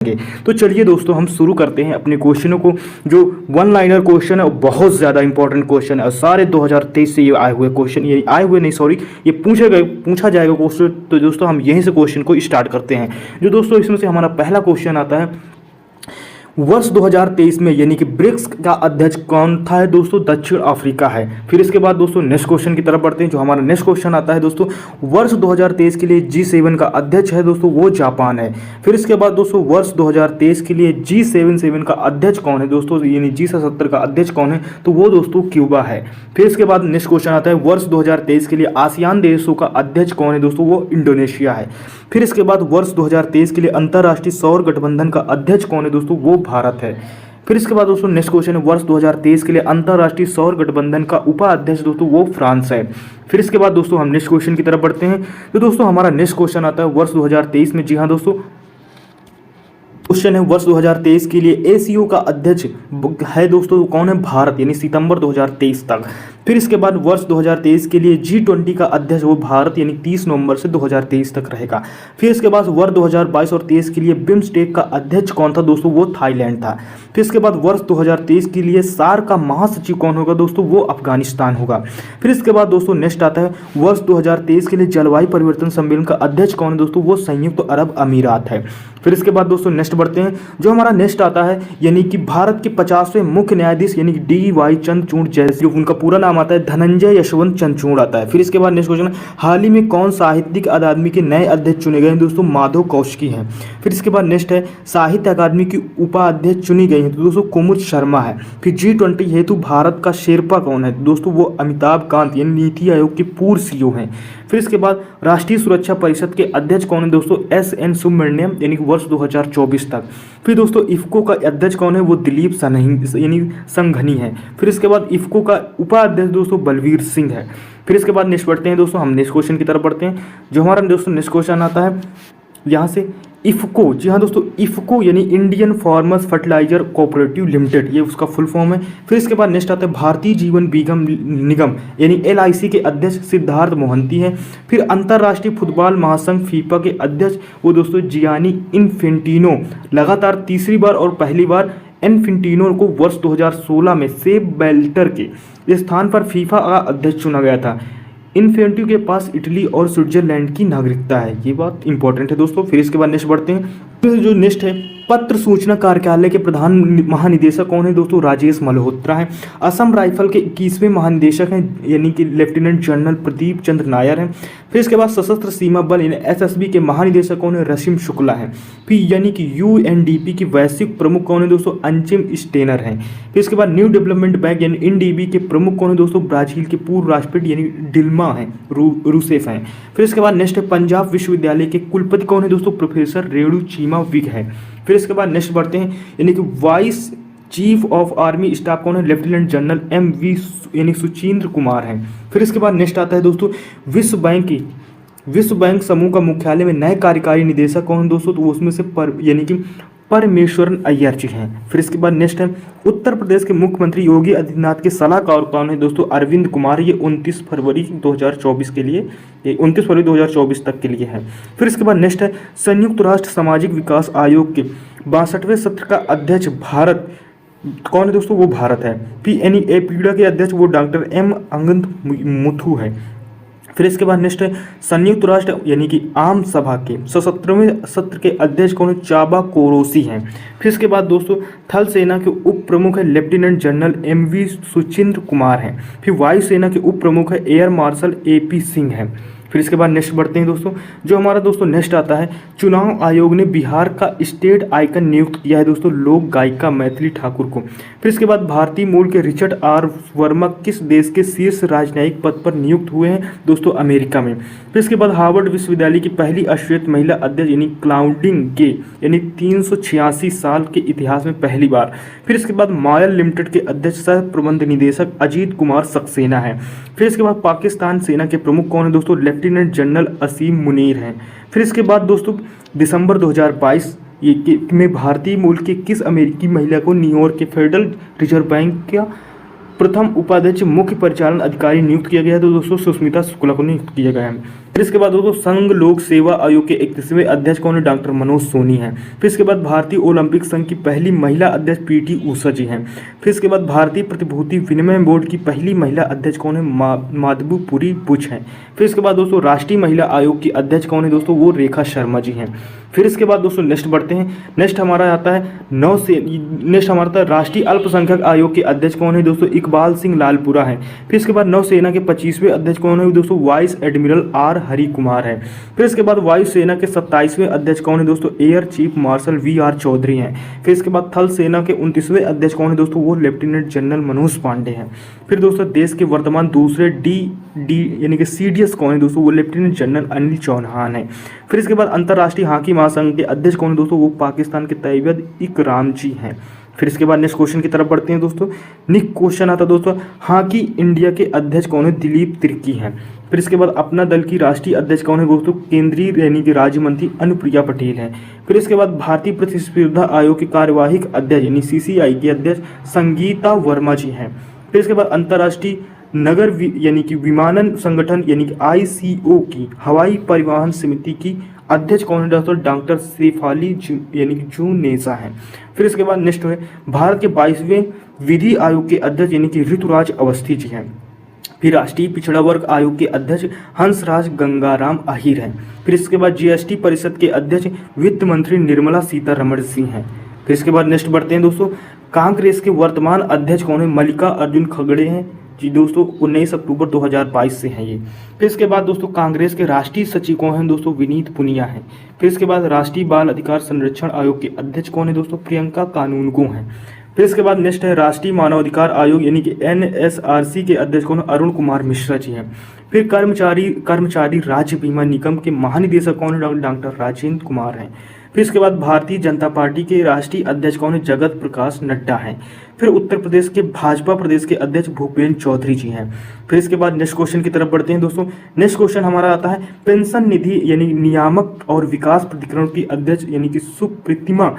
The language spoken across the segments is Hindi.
जाएंगे। तो चलिए दोस्तों हम शुरू करते हैं अपने क्वेश्चनों को। जो वन लाइनर क्वेश्चन है वो बहुत ज़्यादा इंपॉर्टेंट क्वेश्चन है और सारे 2023 से ये आए हुए क्वेश्चन, ये आए हुए नहीं सॉरी, ये पूछा जाएगा क्वेश्चन। तो दोस्तों हम यहीं से क्वेश्चन को स्टार्ट करते हैं। जो दोस्तों इसमें से हमारा पहला क्वेश्चन आता है, वर्ष 2023 में यानी कि ब्रिक्स का अध्यक्ष कौन था? है दोस्तों दक्षिण अफ्रीका है। फिर इसके बाद दोस्तों नेक्स्ट क्वेश्चन की तरफ बढ़ते हैं। जो हमारा नेक्स्ट क्वेश्चन आता है दोस्तों, वर्ष 2023 के लिए G7 का अध्यक्ष है दोस्तों, वो जापान है। फिर इसके बाद दोस्तों वर्ष 2023 के लिए G77 का अध्यक्ष कौन है दोस्तों, यानी G77 का अध्यक्ष कौन है? तो वो दोस्तों क्यूबा है। फिर इसके बाद नेक्स्ट क्वेश्चन आता है, वर्ष 2023 के लिए आसियान देशों का अध्यक्ष कौन है दोस्तों, वो इंडोनेशिया है। फिर इसके बाद वर्ष 2023 के लिए अंतर्राष्ट्रीय सौर गठबंधन का अध्यक्ष कौन है दोस्तों, वो भारत है। फिर इसके बाद दोस्तों नेक्स्ट क्वेश्चन है, वर्ष 2023 के लिए अंतर्राष्ट्रीय सौर गठबंधन का उपाध्यक्ष दोस्तों वो फ्रांस है। फिर इसके बाद दोस्तों हम नेक्स्ट क्वेश्चन की तरफ बढ़ते हैं। तो दोस्तों हमारा नेक्स्ट क्वेश्चन आता है, वर्ष 2023 में, जी हाँ दोस्तों क्वेश्चन है, वर्ष 2023 के लिए एसीओ का अध्यक्ष है दोस्तों कौन है? भारत, यानी सितंबर 2023 तक। फिर इसके बाद वर्ष 2023 के लिए G20 का अध्यक्ष वो भारत, यानी 30 नवंबर से 2023 तक रहेगा। फिर इसके बाद वर्ष 2022 और 23 के लिए बिम्स्टेक का अध्यक्ष कौन था दोस्तों, वो थाईलैंड था। फिर इसके बाद वर्ष 2023 के लिए सार्क का महासचिव कौन होगा दोस्तों, वो अफगानिस्तान होगा। फिर इसके बाद दोस्तों नेक्स्ट आता है, वर्ष 2023 के लिए जलवायु परिवर्तन सम्मेलन का अध्यक्ष कौन है दोस्तों, वो संयुक्त अरब अमीरात है। फिर इसके बाद दोस्तों नेक्स्ट बढ़ते हैं। जो हमारा नेक्स्ट आता है, यानी कि भारत के 50वें मुख्य न्यायाधीश यानी कि DY चंद्रचूड़, जैसे उनका पूरा नाम आता है धनंजय यशवंत चंद्रचूड़ आता है। फिर इसके बाद नेक्स्ट क्वेश्चन, हाल ही में कौन साहित्यिक अकादमी के नए अध्यक्ष चुने गए हैं दोस्तों, माधव कौशिकी हैं। फिर इसके बाद नेक्स्ट है, साहित्य अकादमी की उपाध्यक्ष चुनी गई है तो दोस्तों कुमुद शर्मा है। फिर G20 हेतु भारत का शेरपा कौन है दोस्तों, वो अमिताभ कांत यानी नीति आयोग के पूर्व CEO हैं। फिर इसके बाद राष्ट्रीय सुरक्षा परिषद के अध्यक्ष कौन है दोस्तों, SN सुब्रमण्यम, यानी कि वर्ष 2024 तक। फिर दोस्तों इफ्को का अध्यक्ष कौन है, वो दिलीप सनही यानी संघनी है। फिर इसके बाद इफ्को का उपाध्यक्ष दोस्तों बलवीर सिंह है। फिर इसके बाद नेक्स्ट बढ़ते हैं दोस्तों, हम नेक्स्ट क्वेश्चन की तरफ बढ़ते हैं। जो हमारा दोस्तों नेक्स्ट क्वेश्चन आता है यहाँ से, इफ्को, जी हाँ दोस्तों इफ्को यानी Indian farmers fertiliser cooperative limited, ये उसका फुल फॉर्म है। फिर इसके बाद नेक्स्ट आता है, भारतीय जीवन बीमा निगम यानी LIC के अध्यक्ष सिद्धार्थ मोहंती हैं। फिर अंतर्राष्ट्रीय फुटबॉल महासंघ फीफा के अध्यक्ष वो दोस्तों जियानी इन्फेंटिनो, लगातार तीसरी बार और पहली बार इन्फेंटिनो को वर्ष 2016 में सेप ब्लैटर के स्थान पर फीफा का अध्यक्ष चुना गया था। इन्फेंटिनो के पास इटली और स्विट्जरलैंड की नागरिकता है, ये बात इंपॉर्टेंट है दोस्तों। फिर इसके बाद नेक्स्ट बढ़ते हैं। फिर जो नेक्स्ट है, पत्र सूचना कार्यालय के प्रधान महानिदेशक कौन है दोस्तों, राजेश मल्होत्रा हैं। असम राइफल के 21वें महानिदेशक हैं यानी कि लेफ्टिनेंट जनरल प्रदीप चंद्र नायर हैं। फिर इसके बाद सशस्त्र सीमा बल यानी SSB के महानिदेशक कौन है, रसीम शुक्ला हैं। फिर यानी कि UNDP की वैश्विक प्रमुख कौन है दोस्तों, अंचिम स्टेनर हैं। फिर इसके बाद न्यू डेवलपमेंट बैंक यानी NDB के प्रमुख कौन है दोस्तों, ब्राजील के पूर्व राष्ट्रपति यानी डिल्मा हैं, रूसेफ हैं। फिर इसके बाद नेक्स्ट है, पंजाब विश्वविद्यालय के कुलपति कौन है दोस्तों, प्रोफेसर रेणु चीमा विग है। फिर इसके बाद नेक्स्ट बढ़ते हैं, यानी कि vice chief of army staff कौन है, लेफ्टिनेंट जनरल MV यानी सुचींद्र कुमार हैं। फिर इसके बाद नेक्स्ट आता है दोस्तों, विश्व बैंक समूह का मुख्यालय में नए कार्यकारी निदेशक कौन है दोस्तों, तो उसमें से यानी कि परमेश्वरन अय्यर जी हैं। फिर इसके बाद नेक्स्ट है, उत्तर प्रदेश के मुख्यमंत्री योगी आदित्यनाथ के सलाहकार कौन है दोस्तों, अरविंद कुमार, ये 29 फरवरी 2024 के लिए, ये 29 फरवरी 2024 तक के लिए है। फिर इसके बाद नेक्स्ट है, संयुक्त राष्ट्र सामाजिक विकास आयोग के 62वें सत्र का अध्यक्ष भारत कौन है दोस्तों, वो भारत है। PNA के अध्यक्ष वो डॉक्टर M अंगद मुथु है। फिर इसके बाद नेक्स्ट है, संयुक्त राष्ट्र यानी कि आम सभा के 77वें सत्र के अध्यक्ष कौन है, चाबा कोरोसी हैं। फिर इसके बाद दोस्तों थल सेना के उप प्रमुख है लेफ्टिनेंट जनरल MV सुचींद्र कुमार हैं। फिर वायु सेना के उप प्रमुख है एयर मार्शल AP सिंह हैं। फिर इसके बाद नेक्स्ट बढ़ते हैं दोस्तों। जो हमारा दोस्तों नेक्स्ट आता है, चुनाव आयोग ने बिहार का स्टेट आइकन नियुक्त किया है दोस्तों लोक गायिका मैथिली ठाकुर को। फिर इसके बाद भारतीय मूल के रिचर्ड आर वर्मा किस देश के शीर्ष राजनयिक पद पर नियुक्त हुए हैं दोस्तों, अमेरिका में। फिर इसके बाद हार्वर्ड विश्वविद्यालय की पहली अश्वेत महिला अध्यक्ष यानी क्लाउडिंग के यानी 386 साल के इतिहास में पहली बार। फिर इसके बाद मायल लिमिटेड के अध्यक्ष सह प्रबंध निदेशक अजीत कुमार सक्सेना है। फिर इसके बाद पाकिस्तान सेना के प्रमुख कौन है दोस्तों, लेफ्टिनेंट जनरल असीम मुनीर हैं। फिर इसके बाद दोस्तों दिसंबर 2022 में भारतीय मूल के किस अमेरिकी महिला को न्यूयॉर्क के फेडरल रिजर्व बैंक का प्रथम उपाध्यक्ष मुख्य परिचालन अधिकारी नियुक्त किया गया है? तो दोस्तों सुष्मिता शुक्ला को नियुक्त किया गया है। फिर इसके बाद दोस्तों संघ लोक सेवा आयोग के 31वें अध्यक्ष कौन है? डॉक्टर मनोज सोनी हैं। फिर इसके बाद भारतीय ओलंपिक संघ की पहली महिला अध्यक्ष पीटी ऊषा जी हैं। फिर इसके बाद भारतीय प्रतिभूति विनिमय बोर्ड की पहली महिला अध्यक्ष कौन है? माधबुपुरी बुच हैं। फिर इसके बाद दोस्तों राष्ट्रीय महिला आयोग की अध्यक्ष कौन है दोस्तों? वो रेखा शर्मा जी हैं। फिर इसके बाद दोस्तों नेक्स्ट बढ़ते हैं। नेक्स्ट हमारा आता है नेक्स्ट हमारा आता है राष्ट्रीय अल्पसंख्यक आयोग के अध्यक्ष कौन है दोस्तों? इकबाल सिंह लालपुरा हैं। फिर इसके बाद नौसेना के 25वें अध्यक्ष कौन है दोस्तों? Vice admiral R Hari Kumar है। फिर इसके बाद वायुसेना के 27वें अध्यक्ष कौन है दोस्तों? Air chief marshal V R. Chaudhary हैं। फिर इसके बाद थल सेना के 29वें अध्यक्ष कौन है दोस्तों? वो लेफ्टिनेंट जनरल मनोज पांडे हैं। फिर दोस्तों देश के वर्तमान दूसरे डी यानी कि CDS कौन है दोस्तों? वो लेफ्टिनेंट जनरल अनिल चौहान है। फिर इसके बाद अंतर्राष्ट्रीय हॉकी महासंघ के अध्यक्ष कौन है दोस्तों? वो पाकिस्तान के तैयब इकराम जी हैं। फिर इसके बाद नेक्स्ट क्वेश्चन की तरफ बढ़ते हैं दोस्तों। नेक्स्ट क्वेश्चन आता है दोस्तों हॉकी इंडिया के अध्यक्ष कौन है? दिलीप तिर्की हैं। फिर इसके बाद अपना दल की राष्ट्रीय अध्यक्ष कौन है दोस्तों? केंद्रीय यानी कि राज्य मंत्री अनुप्रिया पटेल हैं। फिर इसके बाद भारतीय प्रतिस्पर्धा आयोग के कार्यवाहक अध्यक्ष यानी CCI के अध्यक्ष संगीता वर्मा जी हैं। फिर इसके बाद अंतर्राष्ट्रीय नगर यानी कि विमानन संगठन यानी कि ICO की हवाई परिवहन समिति की अध्यक्ष कौन है दोस्तों? डॉक्टर शेफाली यानी कि जूनेजा हैं। फिर इसके बाद नेक्स्ट है भारत के 22वें विधि आयोग के अध्यक्ष यानी कि ऋतुराज अवस्थी जी हैं। फिर राष्ट्रीय पिछड़ा वर्ग आयोग के अध्यक्ष हंसराज गंगाराम आहिर हैं। फिर इसके बाद GST परिषद के अध्यक्ष वित्त मंत्री निर्मला सीतारमण सिंह हैं। फिर इसके बाद नेक्स्ट बढ़ते हैं दोस्तों कांग्रेस के वर्तमान अध्यक्ष कौन है? मल्लिका अर्जुन खड़गे हैं जी दोस्तों, 19 अक्टूबर 2022 से हैं ये। फिर इसके बाद दोस्तों कांग्रेस के राष्ट्रीय सचिव कौन हैं दोस्तों? विनीत पुनिया हैं। फिर इसके बाद राष्ट्रीय बाल अधिकार संरक्षण आयोग के अध्यक्ष कौन है दोस्तों? प्रियंका कानूनगो हैं। फिर इसके बाद नेक्स्ट है राष्ट्रीय मानव अधिकार आयोग यानी कि NSRC के अध्यक्ष कौन है? अरुण कुमार मिश्रा जी हैं। फिर कर्मचारी राज्य बीमा निगम के महानिदेशक कौन है? डॉक्टर राजेंद्र कुमार हैं। फिर इसके बाद भारतीय जनता पार्टी के राष्ट्रीय अध्यक्ष कौन है? जगत प्रकाश नड्डा हैं। फिर उत्तर प्रदेश के भाजपा प्रदेश के अध्यक्ष भूपेंद्र चौधरी जी हैं। फिर इसके बाद नेक्स्ट क्वेश्चन की तरफ बढ़ते हैं दोस्तों। नेक्स्ट क्वेश्चन हमारा आता है पेंशन निधि यानी नियामक और विकास प्राधिकरण की अध्यक्ष यानी कि सुप्रीतिमा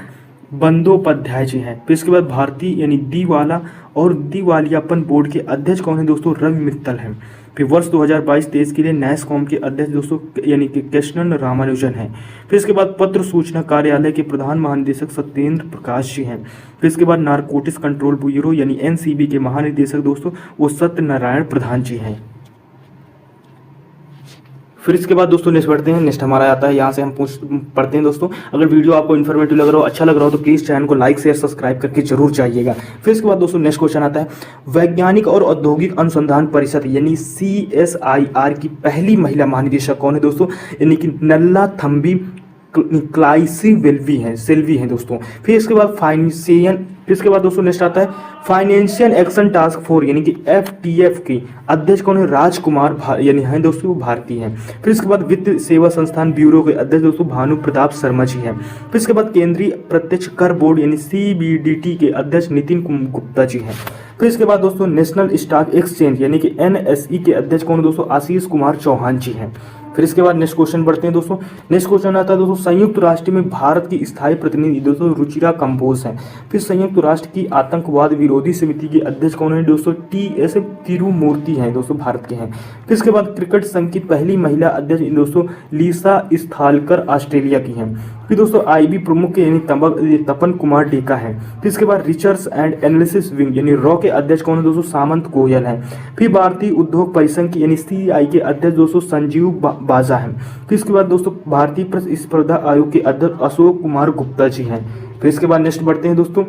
बंदोपाध्याय जी हैं। फिर इसके बाद भारतीय यानी दिवाला और दिवालियापन बोर्ड के अध्यक्ष कौन है दोस्तों? रवि मित्तल हैं। फिर वर्ष 2022-23 के लिए नैसकॉम के अध्यक्ष दोस्तों यानी कि कृष्णन रामानुजन हैं। फिर इसके बाद पत्र सूचना कार्यालय के प्रधान महानिदेशक सत्येंद्र प्रकाश जी हैं। फिर इसके बाद नारकोटिक्स कंट्रोल ब्यूरो यानी NCB के महानिदेशक दोस्तों वो सत्यनारायण प्रधान जी हैं। फिर इसके बाद दोस्तों नेक्स्ट बढ़ते हैं। नेक्स्ट हमारा आता है यहाँ से हम पढ़ते हैं दोस्तों। अगर वीडियो आपको इन्फॉर्मेटिव लग रहा हो, अच्छा लग रहा हो तो प्लीज़ चैनल को लाइक शेयर सब्सक्राइब करके जरूर जाइएगा। फिर इसके बाद दोस्तों नेक्स्ट क्वेश्चन आता है वैज्ञानिक और औद्योगिक अनुसंधान परिषद यानी CSIR की पहली महिला महानिदेशक कौन है दोस्तों? यानी कि नल्ला थम्बी सेल्वी हैं दोस्तों। फिर इसके बाद दोस्तों नेक्स्ट आता है फाइनेंशियल एक्शन टास्क फोर्स यानी कि FTF की अध्यक्ष कौन है? राजकुमार यानी हैं दोस्तों, वो भारतीय हैं। फिर इसके बाद वित्त सेवा संस्थान ब्यूरो के अध्यक्ष दोस्तों भानु प्रताप शर्मा जी हैं। फिर इसके बाद केंद्रीय प्रत्यक्ष कर बोर्ड यानी CBDT के अध्यक्ष नितिन गुप्ता जी हैं। फिर इसके बाद दोस्तों नेशनल स्टॉक एक्सचेंज यानी कि NSE के अध्यक्ष कौन है दोस्तों? आशीष कुमार चौहान जी हैं। फिर इसके बाद नेक्स्ट क्वेश्चन बढ़ते हैं दोस्तों। नेक्स्ट क्वेश्चन आता है दोस्तों संयुक्त राष्ट्र में भारत की स्थायी प्रतिनिधि दोस्तों रुचिरा कंबोज हैं। फिर संयुक्त राष्ट्र की आतंकवाद विरोधी समिति के अध्यक्ष कौन है दोस्तों? TS तिरुमूर्ति हैं दोस्तों, भारत के हैं। फिर इसके बाद क्रिकेट संघ की पहली महिला अध्यक्ष दोस्तों लीसा स्थालकर ऑस्ट्रेलिया की हैं। फिर दोस्तों IB प्रमुख यानी तपन कुमार डेका हैं। फिर इसके बाद रिसर्च एंड एनालिसिस विंग यानी रॉ के अध्यक्ष कौन है दोस्तों? सामंत गोयल हैं। फिर भारतीय उद्योग परिसंघ की यानी CI के अध्यक्ष दोस्तों संजीव बाजा हैं। फिर इसके बाद दोस्तों भारतीय प्रतिस्पर्धा आयोग के अध्यक्ष अशोक कुमार गुप्ता जी हैं। फिर इसके बाद नेक्स्ट बढ़ते हैं दोस्तों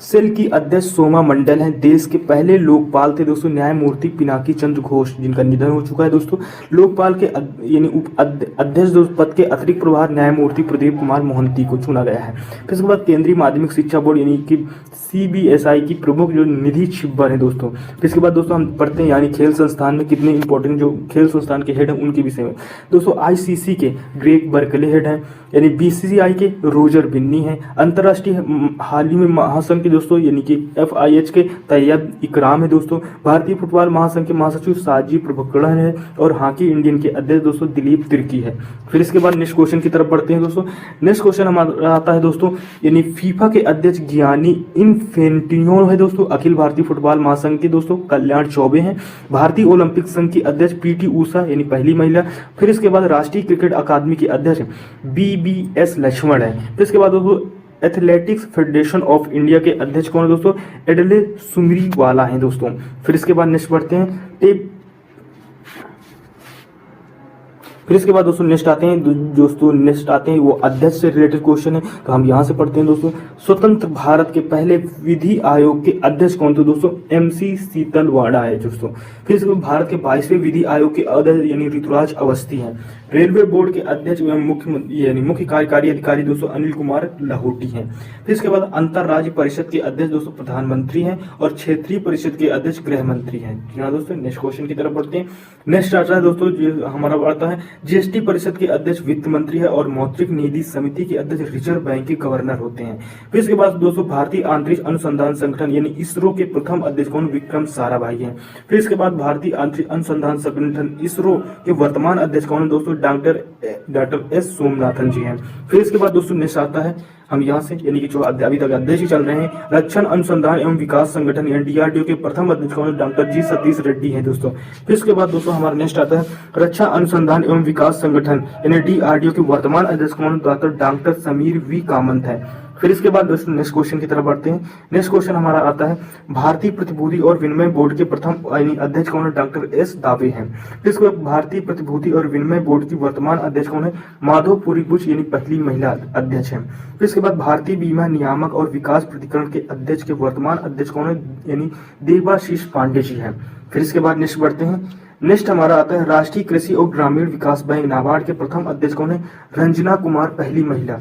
सेल की अध्यक्ष सोमा मंडल हैं। देश के पहले लोकपाल थे दोस्तों न्यायमूर्ति पिनाकी चंद्र घोष जिनका निधन हो चुका है दोस्तों। लोकपाल के यानी अध्यक्ष पद के अतिरिक्त प्रभार न्यायमूर्ति प्रदीप कुमार मोहंती को चुना गया है। फिर इसके बाद केंद्रीय माध्यमिक शिक्षा बोर्ड यानी कि CBSI की प्रमुख जो निधि छिब्बर है दोस्तों। फिर इसके बाद दोस्तों हम पढ़ते हैं यानी खेल संस्थान में कितने इंपॉर्टेंट जो खेल संस्थान के हेड हैं उनके विषय में दोस्तों। ICC के ग्रेग बर्कले हेड हैं यानी BCCI के रोजर बिन्नी हैं। अंतर्राष्ट्रीय हाल ही में महासंघ की दोस्तों यानी कि FIH के तैयब इकराम है दोस्तों। भारतीय फुटबॉल महासंघ के महासचिव साजी प्रभुकरण है। और हॉकी इंडियन के अध्यक्ष दोस्तों दिलीप तिर्की है। फिर इसके बाद नेक्स्ट क्वेश्चन की तरफ बढ़ते हैं दोस्तों। नेक्स्ट क्वेश्चन हमारा आता है दोस्तों यानी फीफा के अध्यक्ष गियानी इन्फेंटिनो है दोस्तों। अखिल भारतीय फुटबॉल महासंघ के दोस्तों कल्याण चौबे हैं। भारतीय ओलंपिक संघ की अध्यक्ष PT ऊषा यानी पहली महिला। फिर इसके बाद राष्ट्रीय क्रिकेट अकादमी के अध्यक्ष BBS लक्ष्मण है। फिर इसके बाद दोस्तों एथलेटिक्स फेडरेशन ऑफ इंडिया के अध्यक्ष कौन है दोस्तों? एडले सुमरीवाला हैं दोस्तों। फिर इसके बाद नेक्स्ट बढ़ते हैं फिर इसके बाद दोस्तों नेक्स्ट आते हैं वो अध्यक्ष से रिलेटेड क्वेश्चन है, तो हम यहाँ से पढ़ते हैं दोस्तों। स्वतंत्र भारत के पहले विधि आयोग के अध्यक्ष कौन थे दोस्तों? MC सीतलवाड़ा है दोस्तों। फिर इसके बाद भारत के 22वें विधि आयोग के अध्यक्ष यानी ऋतुराज अवस्थी हैं। रेलवे बोर्ड के अध्यक्ष एवं मुख्य कार्यकारी अधिकारी दोस्तों अनिल कुमार लाहौटी हैं। फिर इसके बाद अंतरराज्य परिषद के अध्यक्ष दोस्तों प्रधानमंत्री हैं और क्षेत्रीय परिषद के अध्यक्ष गृह मंत्री हैं। जी हाँ दोस्तों, नेक्स्ट क्वेश्चन की तरफ बढ़ते हैं। नेक्स्ट आता है दोस्तों हमारा बढ़ता है GST परिषद के अध्यक्ष वित्त मंत्री है और मौद्रिक नीति समिति के अध्यक्ष रिजर्व बैंक के गवर्नर होते हैं। फिर इसके बाद दोस्तों भारतीय अंतरिक्ष अनुसंधान संगठन यानी ISRO के प्रथम अध्यक्ष कौन? विक्रम साराभाई हैं। फिर इसके बाद भारतीय अंतरिक्ष अनुसंधान संगठन ISRO के वर्तमान अध्यक्ष कौन है दोस्तों? डॉक्टर S सोमनाथन जी हैं। फिर इसके बाद दोस्तों नेक्स्ट आता है हम यहाँ से यानी कि जो अभी तक अध्यक्ष ही चल रहे हैं रक्षा अनुसंधान एवं विकास संगठन यानी DRDO के प्रथम अध्यक्ष कौन? डॉक्टर G सतीश रेड्डी हैं दोस्तों। फिर इसके बाद दोस्तों हमारा नेक्स्ट आता है रक्षा अनुसंधान एवं विकास संगठन यानी DRDO के वर्तमान अध्यक्ष कौन? डॉक्टर समीर V कामत है। फिर इसके बाद दोस्तों नेक्स्ट क्वेश्चन की तरफ बढ़ते हैं। नेक्स्ट क्वेश्चन हमारा आता है भारतीय प्रतिभूति और विनिमय बोर्ड के प्रथम यानी अध्यक्ष कौन है? डॉक्टर S दावे हैं। फिर इसके बाद भारतीय प्रतिभूति और विनिमय बोर्ड की वर्तमान अध्यक्ष कौन है? माधवपुरी बुच यानी पहली महिला अध्यक्ष है। फिर इसके बाद भारतीय बीमा नियामक और विकास प्राधिकरण के अध्यक्ष के वर्तमान अध्यक्ष कौन है? यानी देवाशीष पांडे जी है। फिर इसके बाद नेक्स्ट बढ़ते हैं। नेक्स्ट हमारा आता है राष्ट्रीय कृषि और ग्रामीण विकास बैंक नाबार्ड के प्रथम अध्यक्ष कौन है? रंजना कुमार पहली महिला।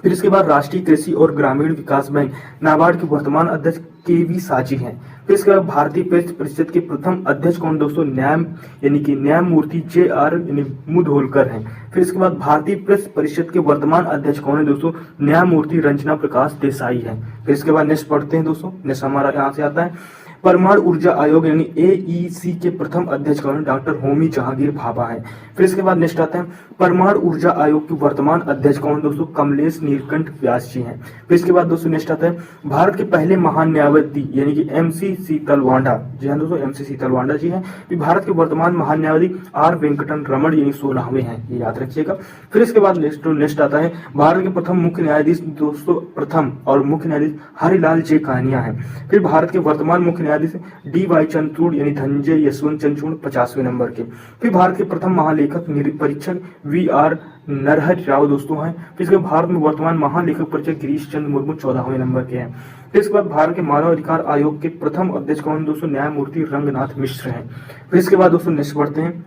फिर इसके बाद राष्ट्रीय कृषि और ग्रामीण विकास बैंक नाबार्ड के वर्तमान अध्यक्ष KV साची हैं। फिर इसके बाद भारतीय प्रेस परिषद के प्रथम अध्यक्ष कौन दोस्तों? न्यायमूर्ति JR यानी मुधोलकर हैं। फिर इसके बाद भारतीय प्रेस परिषद के वर्तमान अध्यक्ष कौन है दोस्तों? न्यायमूर्ति रंजना प्रकाश देसाई है। फिर इसके बाद नेक्स्ट पढ़ते हैं दोस्तों। नेक्स्ट हमारा यहाँ से आता है परमाणु ऊर्जा आयोग यानी AEC के प्रथम अध्यक्ष कौन? डॉक्टर होमी जहांगीर भाभा है। फिर इसके बाद नेक्स्ट आता है परमाणु ऊर्जा आयोग के वर्तमान अध्यक्ष कौन दोस्तों? कमलेश नीलकंठ व्यास जी हैं। फिर इसके बाद दोस्तों नेक्स्ट आता है भारत के पहले महान न्यायवादी यानी कि MC सीतलवाड़ा जी हाँ दोस्तों, MC सीतलवाड़ा जी हैं। फिर भारत के वर्तमान महान न्यायवादी R वेंकटन रमण यानी 16वें हैं, ये याद रखिएगा। फिर इसके बाद नेक्स्ट आता है भारत के प्रथम मुख्य न्यायाधीश दोस्तों प्रथम और मुख्य न्यायाधीश हरिलाल J कानिया है। फिर भारत के वर्तमान मुख्य न्यायाधीश DY चंद्रचूड़ यानी धनंजय यशवंत चंद्रचूड़ 50वें नंबर के। फिर भारत के प्रथम महालेखक परीक्षक VR नरहरि राव दोस्तों हैं। फिर इसके भारत में वर्तमान महालेखक परीक्षक गिरीश चंद्र मुर्मू 14वें नंबर के हैं। फिर इसके बाद भारत के मानव अधिकार आयोग के प्रथम अध्यक्ष कौन दोस्तों? न्यायमूर्ति रंगनाथ मिश्र हैं। फिर इसके बाद दोस्तों नेक्स्ट बढ़ते हैं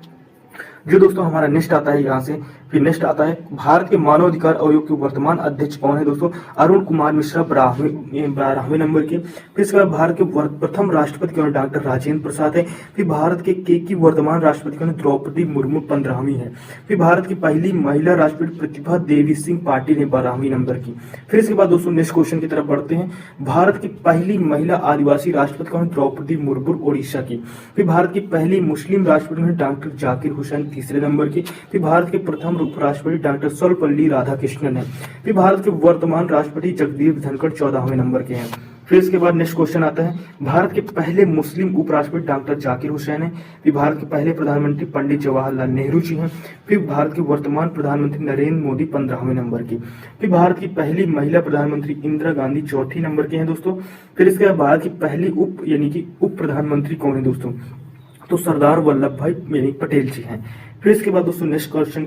जो दोस्तों हमारा नेक्स्ट आता है यहाँ से। फिर नेक्स्ट आता है भारत के मानव अधिकार आयोग के वर्तमान अध्यक्ष कौन है दोस्तों? अरुण कुमार मिश्रा 12वें नंबर के। फिर इसके बाद भारत के प्रथम राष्ट्रपति कौन? डॉक्टर राजेंद्र प्रसाद है। फिर भारत के की वर्तमान राष्ट्रपति कौन? द्रौपदी मुर्मू 15वीं है। फिर भारत की पहली महिला राष्ट्रपति प्रतिभा देवी सिंह पाटिल ने 12वीं नंबर की। फिर इसके बाद दोस्तों नेक्स्ट क्वेश्चन की तरफ बढ़ते हैं। भारत की पहली महिला आदिवासी राष्ट्रपति कौन? द्रौपदी मुर्मू ओडिशा की। फिर भारत की पहली मुस्लिम राष्ट्रपति डॉक्टर जाकिर हुसैन 3रे नंबर की। फिर भारत के प्रथम उपराष्ट्रपति डॉक्टर सर्वपल्ली राधाकृष्णन है। फिर भारत के वर्तमान राष्ट्रपति जगदीप धनखड़ 14वें नंबर के हैं। फिर इसके बाद नेक्स्ट क्वेश्चन आता है भारत के पहले मुस्लिम उपराष्ट्रपति डॉक्टर जाकिर हुसैन है। फिर भारत के पहले प्रधानमंत्री पंडित जवाहरलाल नेहरू जी हैं। फिर भारत के वर्तमान प्रधानमंत्री नरेंद्र मोदी 15वें नंबर की। फिर भारत की पहली महिला प्रधानमंत्री इंदिरा गांधी 4थी नंबर के हैं दोस्तों। फिर इसके बाद भारत की पहली उप प्रधानमंत्री कौन है दोस्तों? तो सरदार वल्लभ भाई यानी पटेल जी हैं। फिर इसके बाद दोस्तों नेक्स्ट क्वेश्चन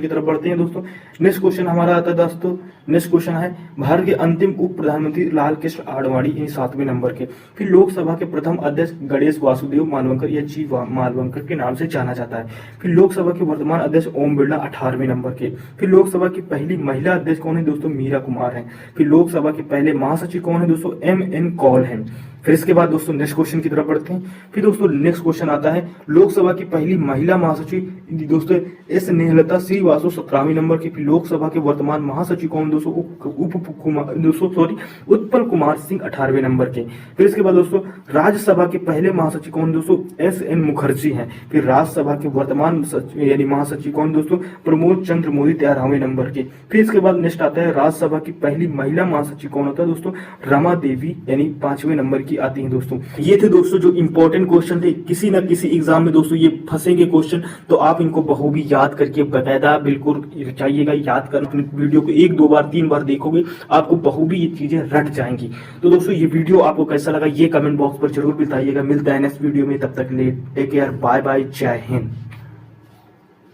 की तरफ बढ़ते हैं दोस्तों। नेक्स्ट क्वेश्चन हमारा आता है दोस्तों। नेक्स्ट क्वेश्चन है भारत के अंतिम उप प्रधानमंत्री लाल कृष्ण आडवाणी 7वें नंबर के। फिर लोकसभा के प्रथम अध्यक्ष गणेश वासुदेव मालवंकर या जी मालवंकर के नाम से जाना जाता है। फिर लोकसभा के वर्तमान अध्यक्ष ओम बिरला 18वें नंबर के। फिर लोकसभा की पहली महिला अध्यक्ष कौन है दोस्तों? मीरा कुमार है। फिर लोकसभा के पहले महासचिव कौन है दोस्तों? MN कौल है। फिर इसके बाद दोस्तों नेक्स्ट क्वेश्चन की तरफ बढ़ते हैं। फिर दोस्तों नेक्स्ट क्वेश्चन आता है लोकसभा की पहली महिला महासचिव पहुंची दोस्तों एस स्नेहलता श्रीवास्तव 17वें नंबर की। फिर लोकसभा के वर्तमान महासचिव कौन दोस्तों, उत्पल कुमार सिंह 18वें नंबर के। फिर इसके बाद दोस्तों राज्यसभा के पहले महासचिव कौन दोस्तों, एस.एन. मुखर्जी हैं। फिर राज्यसभा के वर्तमान यानी महासचिव कौन दोस्तों, प्रमोद चंद्र मोदी 13वें नंबर के। फिर इसके बाद नेक्स्ट आता है राज्यसभा की पहली महिला महासचिव कौन होता है दोस्तों, रमा देवी यानी 5वें नंबर की आती है दोस्तों। ये थे दोस्तों जो इंपॉर्टेंट क्वेश्चन थे, किसी ना किसी एग्जाम में दोस्तों ये फंसेंगे क्वेश्चन, तो आप इनको बखूबी याद करके बकायदा बिल्कुल चाहिएगा याद करना। अपनी वीडियो को 1 2 बार 3 बार देखोगे आपको बखूबी ये चीजें रट जाएंगी। तो दोस्तों ये वीडियो आपको कैसा लगा ये कमेंट बॉक्स पर जरूर बताइएगा। मिलता है नेक्स्ट वीडियो में, तब तक ले टेक केयर, बाय बाय, जय हिंद।